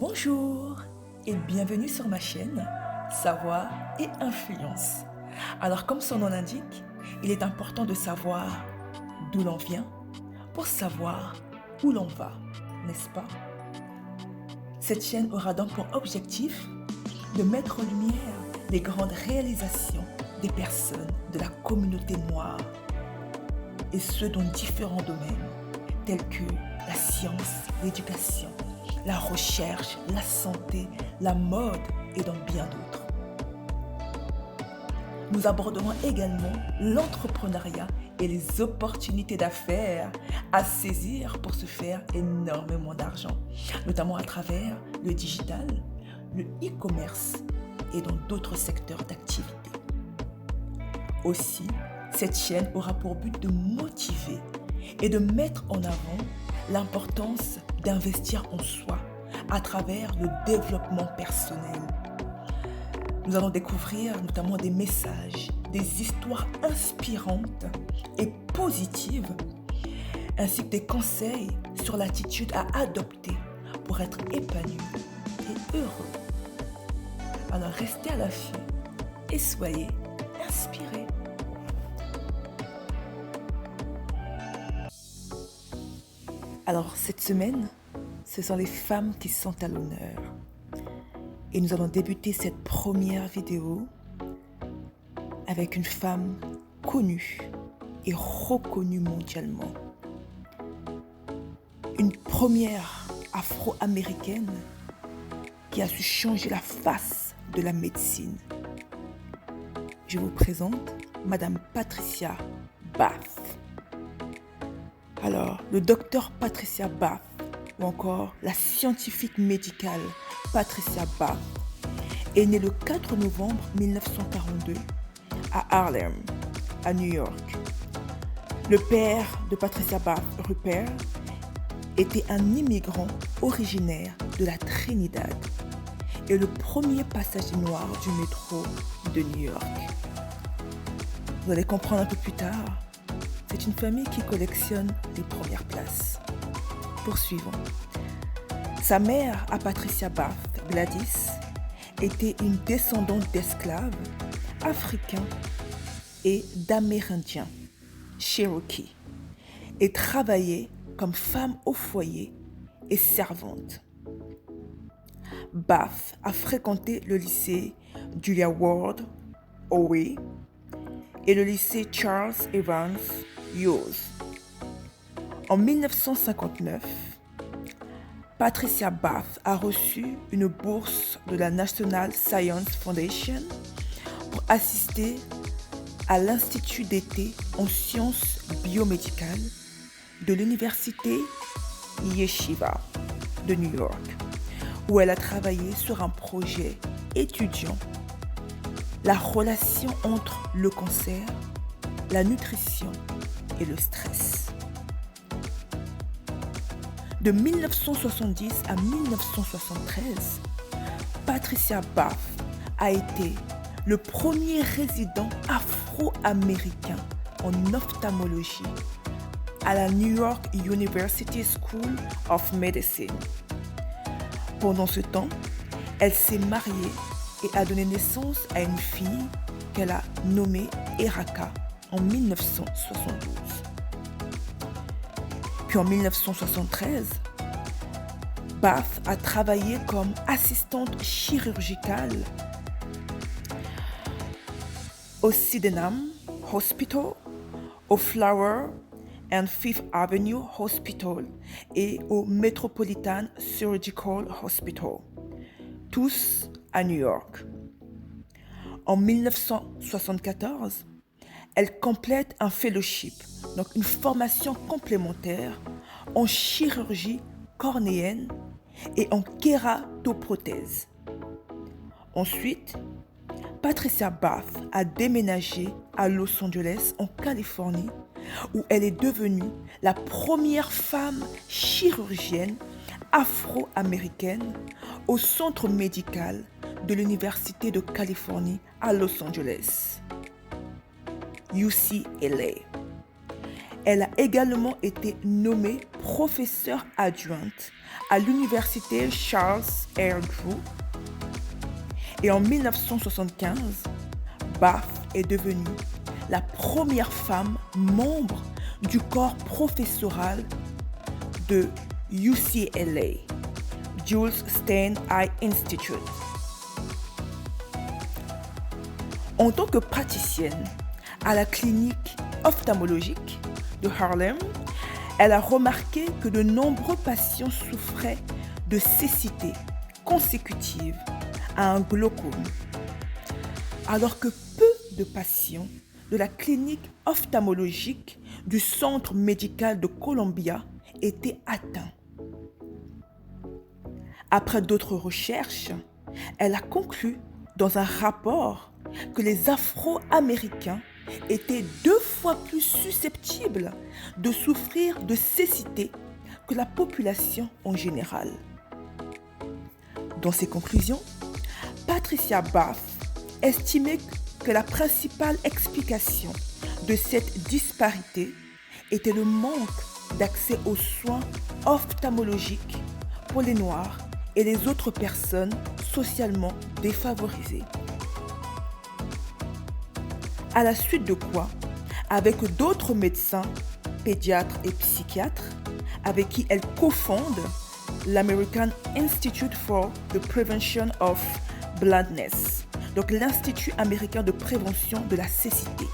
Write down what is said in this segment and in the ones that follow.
Bonjour et bienvenue sur ma chaîne Savoir et Influence. Alors comme son nom l'indique, il est important de savoir d'où l'on vient pour savoir où l'on va, n'est-ce pas? Cette chaîne aura donc pour objectif de mettre en lumière les grandes réalisations des personnes de la communauté noire et ce dans différents domaines tels que la science, l'éducation, la recherche, la santé, la mode et dans bien d'autres. Nous aborderons également l'entrepreneuriat et les opportunités d'affaires à saisir pour se faire énormément d'argent, notamment à travers le digital, le e-commerce et dans d'autres secteurs d'activité. Aussi, cette chaîne aura pour but de motiver et de mettre en avant l'importance d'investir en soi à travers le développement personnel. Nous allons découvrir notamment des messages, des histoires inspirantes et positives, ainsi que des conseils sur l'attitude à adopter pour être épanoui et heureux. Alors restez à l'affût et soyez inspirés. Alors cette semaine, ce sont les femmes qui sont à l'honneur. Et nous allons débuter cette première vidéo avec une femme connue et reconnue mondialement. Une première afro-américaine qui a su changer la face de la médecine. Je vous présente Madame Patricia Bath. Alors, le docteur Patricia Bath ou encore la scientifique médicale Patricia Bath est née le 4 novembre 1942 à Harlem, à New York. Le père de Patricia Bath, Rupert, était un immigrant originaire de la Trinidad et le premier passager noir du métro de New York. Vous allez comprendre un peu plus tard, c'est une famille qui collectionne les premières places. Poursuivons. Sa mère, à Patricia Bath, Gladys, était une descendante d'esclaves africains et d'amérindiens, Cherokee, et travaillait comme femme au foyer et servante. Bath a fréquenté le lycée Julia Ward, Howe, et le lycée Charles Evans, Hughes. En 1959, Patricia Bath a reçu une bourse de la National Science Foundation pour assister à l'Institut d'été en sciences biomédicales de l'Université Yeshiva de New York, où elle a travaillé sur un projet étudiant la relation entre le cancer, la nutrition et le stress. De 1970 à 1973, Patricia Bath a été le premier résident afro-américain en ophtalmologie à la New York University School of Medicine. Pendant ce temps, elle s'est mariée et a donné naissance à une fille qu'elle a nommée Eraka en 1972. Puis en 1973, Bath a travaillé comme assistante chirurgicale au Sydenham Hospital, au Flower and Fifth Avenue Hospital et au Metropolitan Surgical Hospital, tous à New York. En 1974, elle complète un fellowship, donc une formation complémentaire en chirurgie cornéenne et en kératoprothèse. Ensuite, Patricia Bath a déménagé à Los Angeles, en Californie, où elle est devenue la première femme chirurgienne afro-américaine au centre médical de l'Université de Californie à Los Angeles, UCLA. Elle a également été nommée professeure adjointe à l'université Charles R. Drew. Et en 1975, Bath est devenue la première femme membre du corps professoral de UCLA, Jules Stein Eye Institute. En tant que praticienne à la clinique ophtalmologique de Harlem, elle a remarqué que de nombreux patients souffraient de cécité consécutive à un glaucome, alors que peu de patients de la clinique ophtalmologique du Centre médical de Columbia étaient atteints. Après d'autres recherches, elle a conclu dans un rapport que les Afro-Américains étaient 2 fois plus susceptibles de souffrir de cécité que la population en général. Dans ses conclusions, Patricia Bath estimait que la principale explication de cette disparité était le manque d'accès aux soins ophtalmologiques pour les Noirs et les autres personnes socialement défavorisées. À la suite de quoi, avec d'autres médecins, pédiatres et psychiatres, avec qui elle cofonde l'American Institute for the Prevention of Blindness, donc l'Institut américain de prévention de la cécité.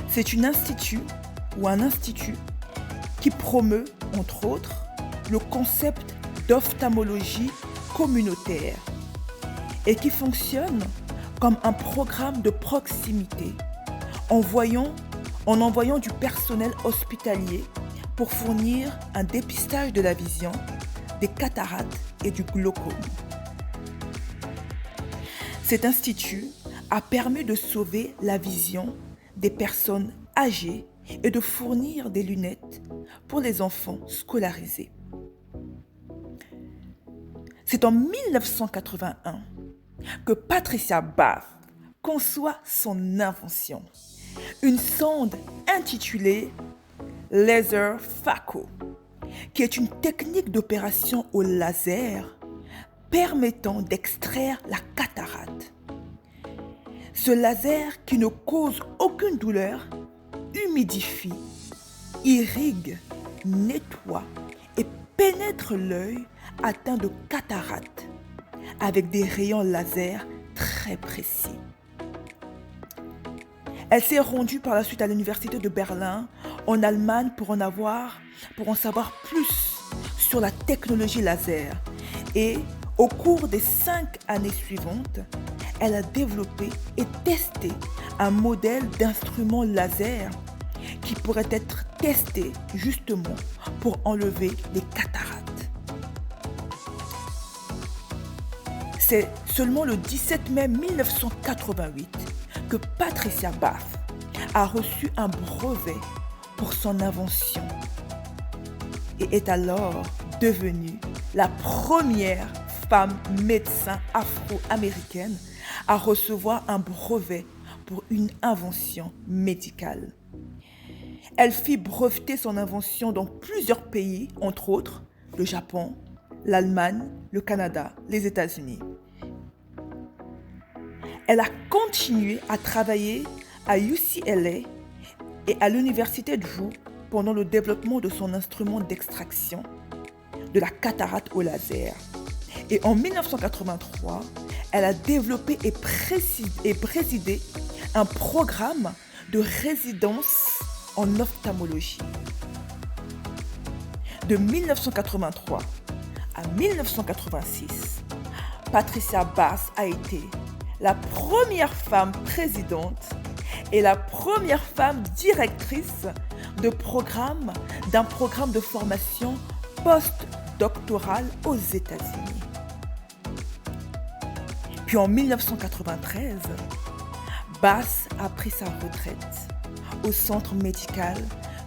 C'est un institut qui promeut, entre autres, le concept d'ophtalmologie communautaire et qui fonctionne comme un programme de proximité en envoyant du personnel hospitalier pour fournir un dépistage de la vision, des cataractes et du glaucome. Cet institut a permis de sauver la vision des personnes âgées et de fournir des lunettes pour les enfants scolarisés. C'est en 1981 que Patricia Bath conçoit son invention, une sonde intitulée Laser Phaco, qui est une technique d'opération au laser permettant d'extraire la cataracte. Ce laser, qui ne cause aucune douleur, humidifie, irrigue, nettoie et pénètre l'œil atteint de cataracte avec des rayons laser très précis. Elle s'est rendue par la suite à l'université de Berlin, en Allemagne, pour en savoir plus sur la technologie laser. Et au cours des 5 années suivantes, elle a développé et testé un modèle d'instrument laser qui pourrait être testé justement pour enlever les cataractes. C'est seulement le 17 mai 1988 que Patricia Bath a reçu un brevet pour son invention et est alors devenue la première femme médecin afro-américaine à recevoir un brevet pour une invention médicale. Elle fit breveter son invention dans plusieurs pays, entre autres le Japon, l'Allemagne, le Canada, les États-Unis. Elle a continué à travailler à UCLA et à l'université Drew pendant le développement de son instrument d'extraction de la cataracte au laser. Et en 1983, elle a développé et présidé un programme de résidence en ophtalmologie. De 1983 à 1986, Patricia Bath a été la première femme présidente et la première femme directrice d'un programme de formation post-doctorale aux États-Unis. Puis en 1993, Bath a pris sa retraite au centre médical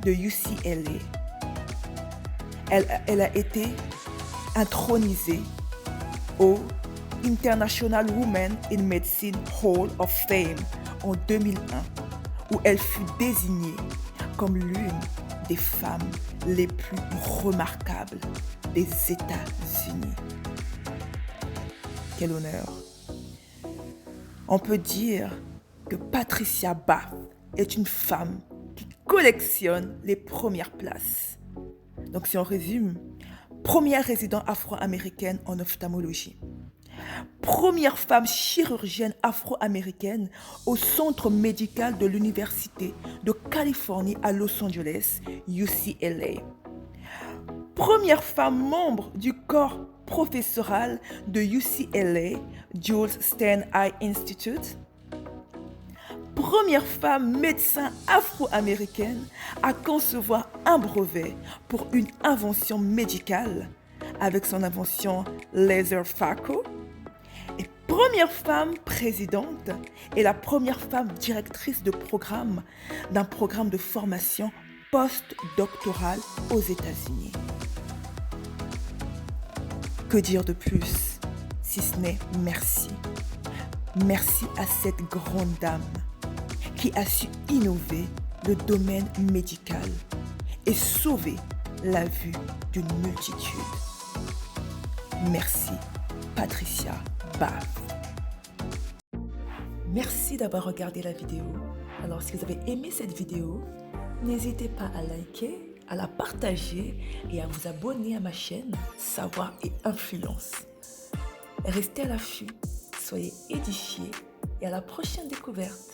de UCLA. Elle a été intronisée au International Women in Medicine Hall of Fame en 2001, où elle fut désignée comme l'une des femmes les plus remarquables des États-Unis. Quel honneur! On peut dire que Patricia Bath est une femme qui collectionne les premières places. Donc si on résume, première résidente afro-américaine en ophtalmologie. Première femme chirurgienne afro-américaine au centre médical de l'Université de Californie à Los Angeles, UCLA. Première femme membre du corps professoral de UCLA, Jules Stern Eye Institute. Première femme médecin afro-américaine à concevoir un brevet pour une invention médicale avec son invention Laser Phaco. Et première femme présidente et la première femme directrice de programme d'un programme de formation post-doctorale aux États-Unis. Que dire de plus si ce n'est merci. Merci à cette grande dame qui a su innover le domaine médical et sauver la vue d'une multitude. Merci, Patricia Bath. Merci d'avoir regardé la vidéo. Alors, si vous avez aimé cette vidéo, n'hésitez pas à liker, à la partager et à vous abonner à ma chaîne Savoir et Influence. Restez à l'affût, soyez édifiés et à la prochaine découverte.